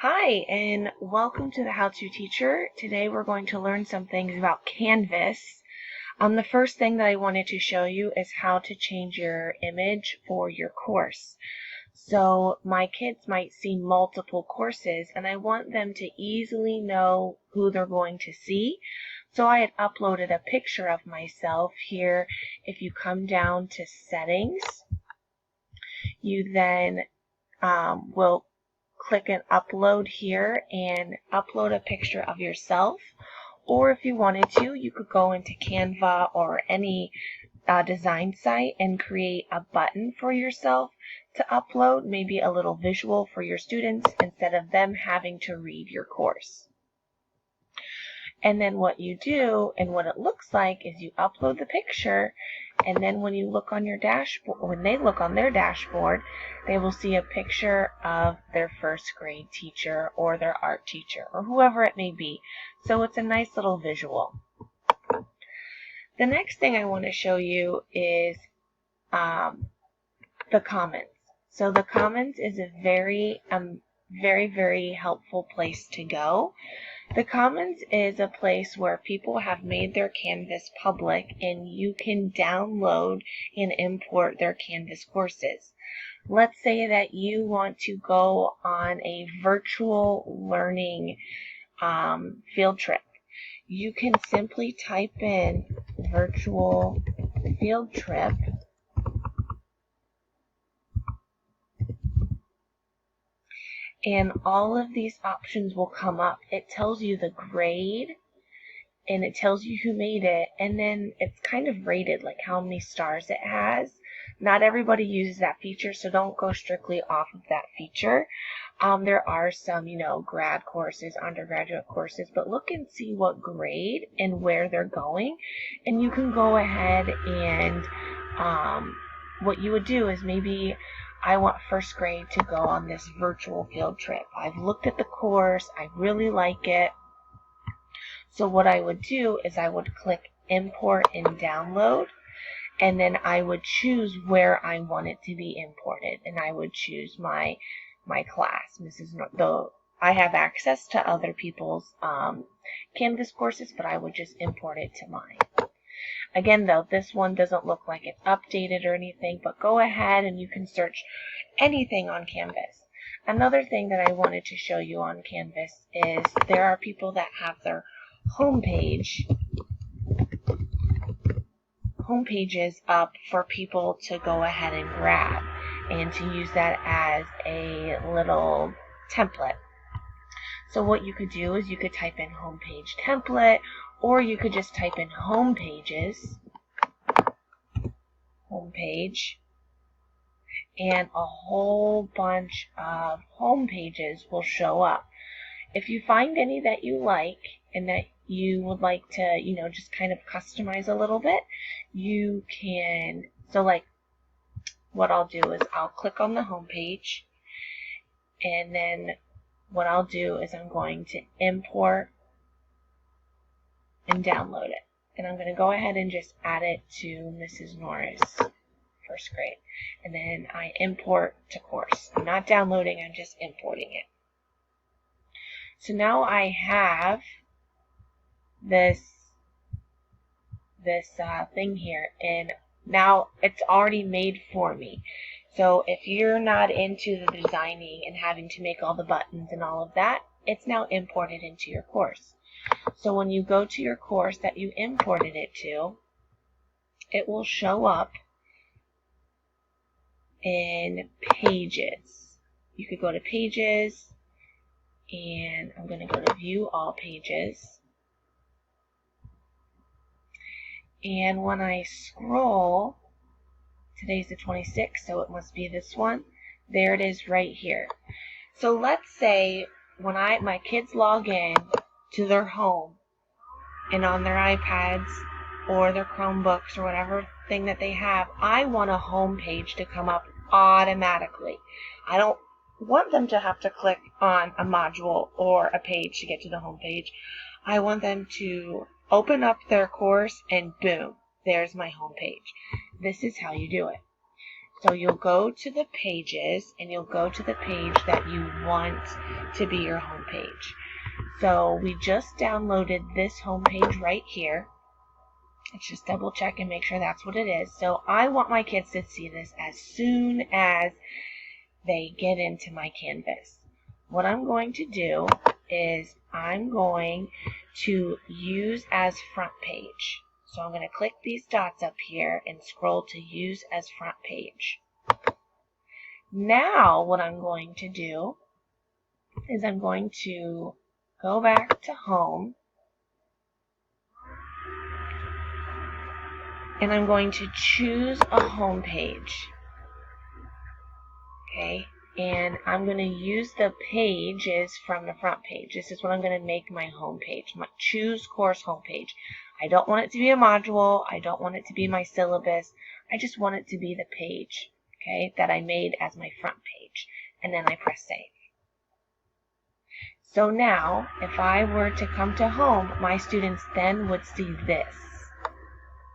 Hi, and welcome to the How To Teacher. Today we're going to learn some things about Canvas. The first thing that I wanted to show you is how to change your image for your course. So my kids might see multiple courses, and I want them to easily know who they're going to see. So I had uploaded a picture of myself here. If you come down to Settings, you then will click an upload here and upload a picture of yourself. Or if you wanted to, you could go into Canva or any design site and create a button for yourself to upload, maybe a little visual for your students instead of them having to read your course. And then what you do and what it looks like is you upload the picture, and then when you look on your dashboard, when they look on their dashboard, they will see a picture of their first grade teacher or their art teacher or whoever it may be. So it's a nice little visual. The next thing I want to show you is the comments. So the comments is a very, very helpful place to go. The Commons is a place where people have made their Canvas public and you can download and import their Canvas courses. Let's say that you want to go on a virtual learning field trip. You can simply type in virtual field trip and all of these options will come up. It tells you the grade and it tells you who made it, and then it's kind of rated, like how many stars it has. Not everybody uses that feature, so don't go strictly off of that feature. There are some, grad courses, undergraduate courses, but look and see what grade and where they're going, and you can go ahead and what you would do is maybe I want first grade to go on this virtual field trip. I've looked at the course, I really like it. So what I would do is I would click import and download, and then I would choose where I want it to be imported, and I would choose my class, Mrs. Though I have access to other people's Canvas courses, but I would just import it to mine. Again, though, this one doesn't look like it's updated or anything, but go ahead and you can search anything on Canvas. Another thing that I wanted to show you on Canvas is there are people that have their homepages up for people to go ahead and grab and to use that as a little template. So what you could do is you could type in homepage template, or you could just type in homepage, and a whole bunch of homepages will show up. If you find any that you like and that you would like to, just kind of customize a little bit, you can. So like what I'll do is I'll click on the home page, and then what I'll do is I'm going to import and download it. And I'm going to go ahead and just add it to Mrs. Norris, first grade. And then I import to course. I'm not downloading, I'm just importing it. So now I have this thing here, and now it's already made for me. So if you're not into the designing and having to make all the buttons and all of that, it's now imported into your course. So when you go to your course that you imported it to, it will show up in Pages. You could go to Pages, and I'm going to go to View All Pages. And when I scroll, today's the 26th, so it must be this one. There it is right here. So let's say when my kids log in to their home and on their iPads or their Chromebooks or whatever thing that they have, I want a home page to come up automatically. I don't want them to have to click on a module or a page to get to the home page. I want them to open up their course and boom, there's my home page. This is how you do it. So you'll go to the pages and you'll go to the page that you want to be your home page. So we just downloaded this home page right here. Let's just double check and make sure that's what it is. So I want my kids to see this as soon as they get into my Canvas. What I'm going to do is I'm going to use as front page. So I'm going to click these dots up here and scroll to use as front page. Now what I'm going to do is I'm going to go back to home and I'm going to choose a home page. Okay, and I'm going to use the pages from the front page. This is what I'm going to make my home page, my choose course home page. I don't want it to be a module. I don't want it to be my syllabus. I just want it to be the page, okay, that I made as my front page. And then I press save. So now, if I were to come to home, my students then would see this.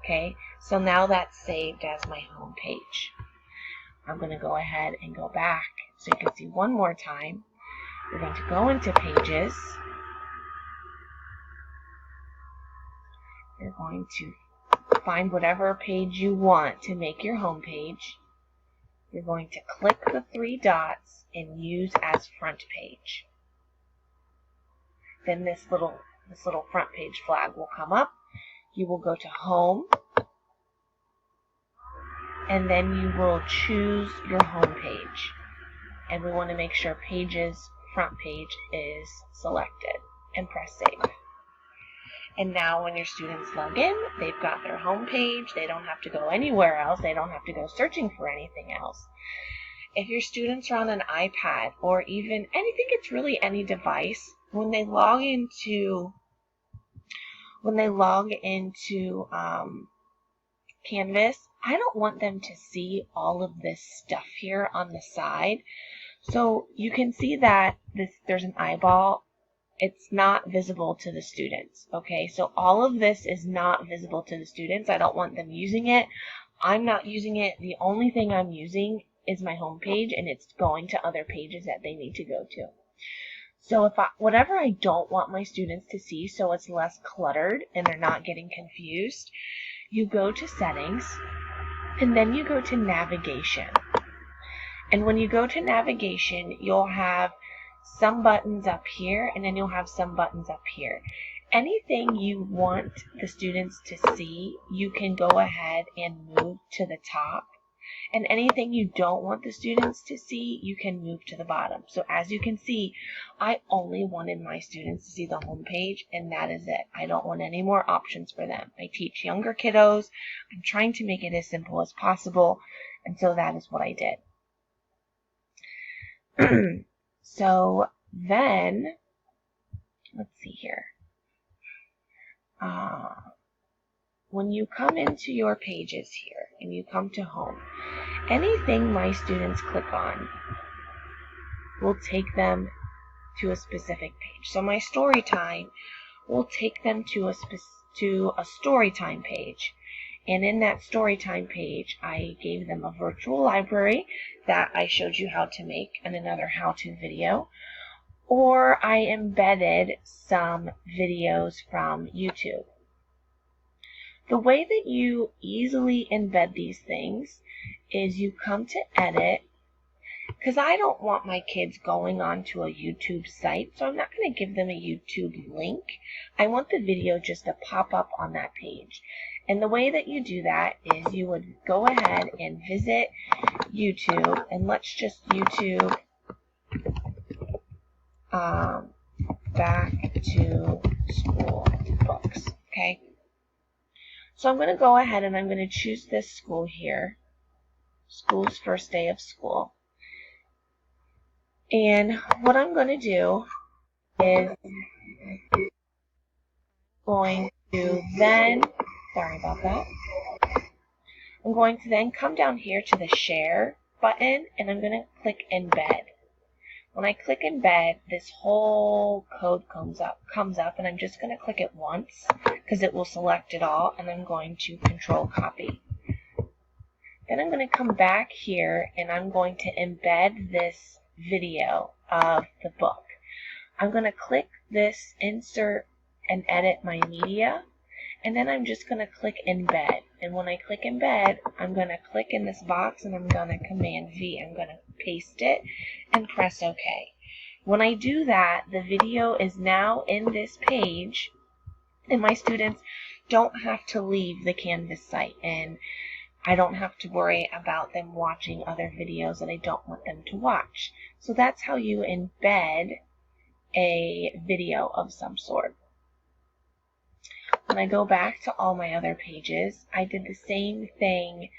Okay, so now that's saved as my home page. I'm going to go ahead and go back so you can see one more time. You're going to go into pages. You're going to find whatever page you want to make your home page. You're going to click the three dots and use as front page. Then this little front page flag will come up. You will go to home, and then you will choose your home page. And we want to make sure pages front page is selected and press save. And now when your students log in, they've got their home page. They don't have to go anywhere else. They don't have to go searching for anything else. If your students are on an iPad or even anything, it's really any device, when they log into Canvas, I don't want them to see all of this stuff here on the side. So you can see that there's an eyeball. It's not visible to the students. Okay, so all of this is not visible to the students. I don't want them using it. I'm not using it. The only thing I'm using is my home page, and it's going to other pages that they need to go to. So whatever I don't want my students to see, so it's less cluttered and they're not getting confused, you go to settings and then you go to navigation. And when you go to navigation, you'll have some buttons up here and then you'll have some buttons up here. Anything you want the students to see, you can go ahead and move to the top. And anything you don't want the students to see, you can move to the bottom. So as you can see, I only wanted my students to see the home page, and that is it. I don't want any more options for them. I teach younger kiddos. I'm trying to make it as simple as possible, and so that is what I did. So then, let's see here. When you come into your pages here and you come to home, anything my students click on will take them to a specific page. So my story time will take them to a story time page. And in that story time page, I gave them a virtual library that I showed you how to make in another how-to video. Or I embedded some videos from YouTube. The way that you easily embed these things is you come to edit, because I don't want my kids going onto a YouTube site, so I'm not going to give them a YouTube link. I want the video just to pop up on that page. And the way that you do that is you would go ahead and visit YouTube, and let's just YouTube back to school books, okay? So I'm going to go ahead and I'm going to choose this school here, school's first day of school. And what I'm going to do is going to then, sorry about that, I'm going to then come down here to the share button and I'm going to click embed. When I click embed, this whole code comes up, and I'm just going to click it once because it will select it all, and I'm going to control copy. Then I'm going to come back here and I'm going to embed this video of the book. I'm going to click this insert and edit my media, and then I'm just going to click embed. And when I click embed, I'm going to click in this box and I'm going to Command V. I'm going to paste it and press OK. When I do that, the video is now in this page, and my students don't have to leave the Canvas site, and I don't have to worry about them watching other videos that I don't want them to watch. So that's how you embed a video of some sort. When I go back to all my other pages, I did the same thing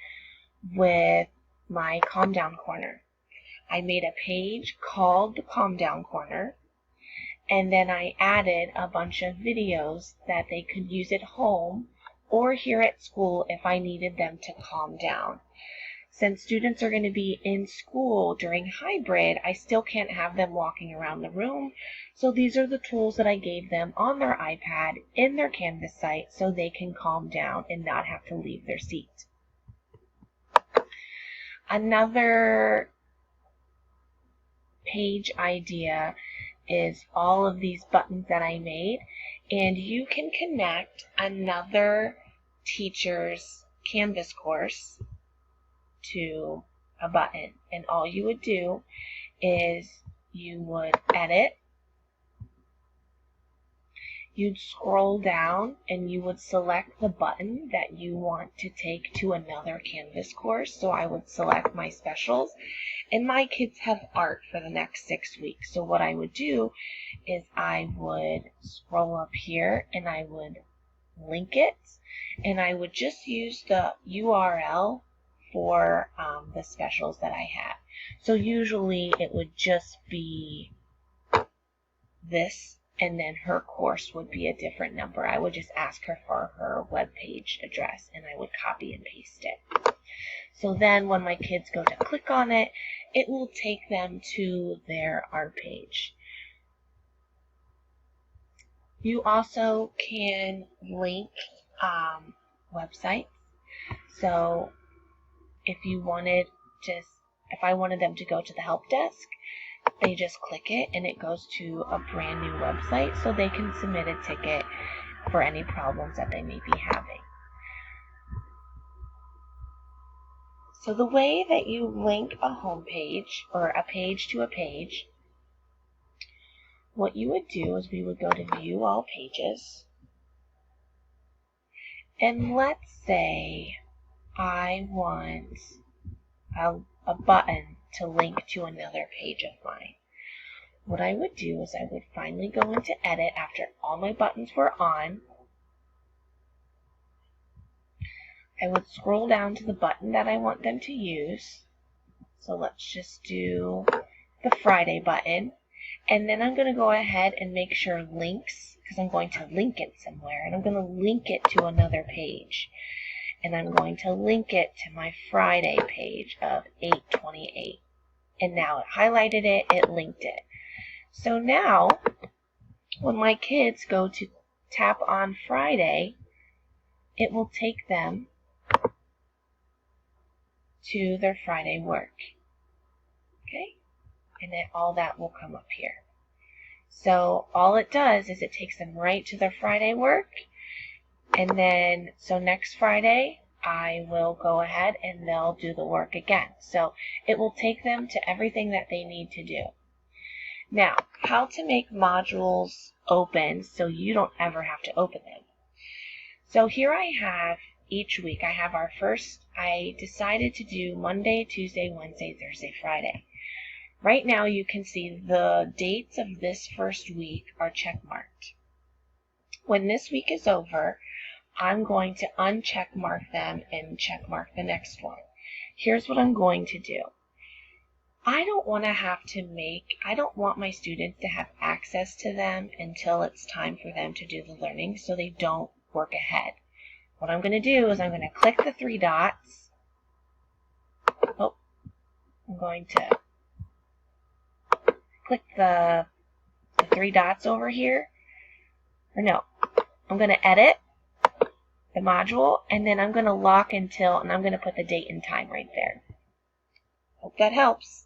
with my Calm Down Corner. I made a page called the Calm Down Corner, and then I added a bunch of videos that they could use at home or here at school if I needed them to calm down. Since students are going to be in school during hybrid, I still can't have them walking around the room. So these are the tools that I gave them on their iPad in their Canvas site so they can calm down and not have to leave their seat. Another page idea is all of these buttons that I made, and you can connect another teacher's Canvas course to a button, and all you would do is you would edit, you'd scroll down, and you would select the button that you want to take to another Canvas course. So I would select my specials, and my kids have art for the next 6 weeks. So what I would do is I would scroll up here and I would link it, and I would just use the URL for the specials that I have. So usually it would just be this, and then her course would be a different number. I would just ask her for her web page address, and I would copy and paste it. So then when my kids go to click on it, it will take them to their art page. You also can link websites. So if I wanted them to go to the help desk, they just click it and it goes to a brand new website so they can submit a ticket for any problems that they may be having. So the way that you link a home page or a page to a page, what you would do is we would go to View All Pages, and let's say I want a button to link to another page of mine. What I would do is I would finally go into Edit after all my buttons were on. I would scroll down to the button that I want them to use. So let's just do the Friday button. And then I'm going to go ahead and make sure links, because I'm going to link it somewhere, and I'm going to link it to another page. And I'm going to link it to my Friday page of 8/28. And now it highlighted it, it linked it. So now, when my kids go to tap on Friday, it will take them to their Friday work. Okay? And then all that will come up here. So all it does is it takes them right to their Friday work. And then, so next Friday, I will go ahead and they'll do the work again. So it will take them to everything that they need to do. Now, how to make modules open so you don't ever have to open them. So here I have each week, I decided to do Monday, Tuesday, Wednesday, Thursday, Friday. Right now you can see the dates of this first week are check marked. When this week is over, I'm going to uncheck mark them and check mark the next one. Here's what I'm going to do. I don't want my students to have access to them until it's time for them to do the learning so they don't work ahead. What I'm going to do is I'm going to click the 3 dots. I'm going to click the 3 dots over here. I'm going to edit. the module, and then I'm going to lock until, and I'm going to put the date and time right there. Hope that helps.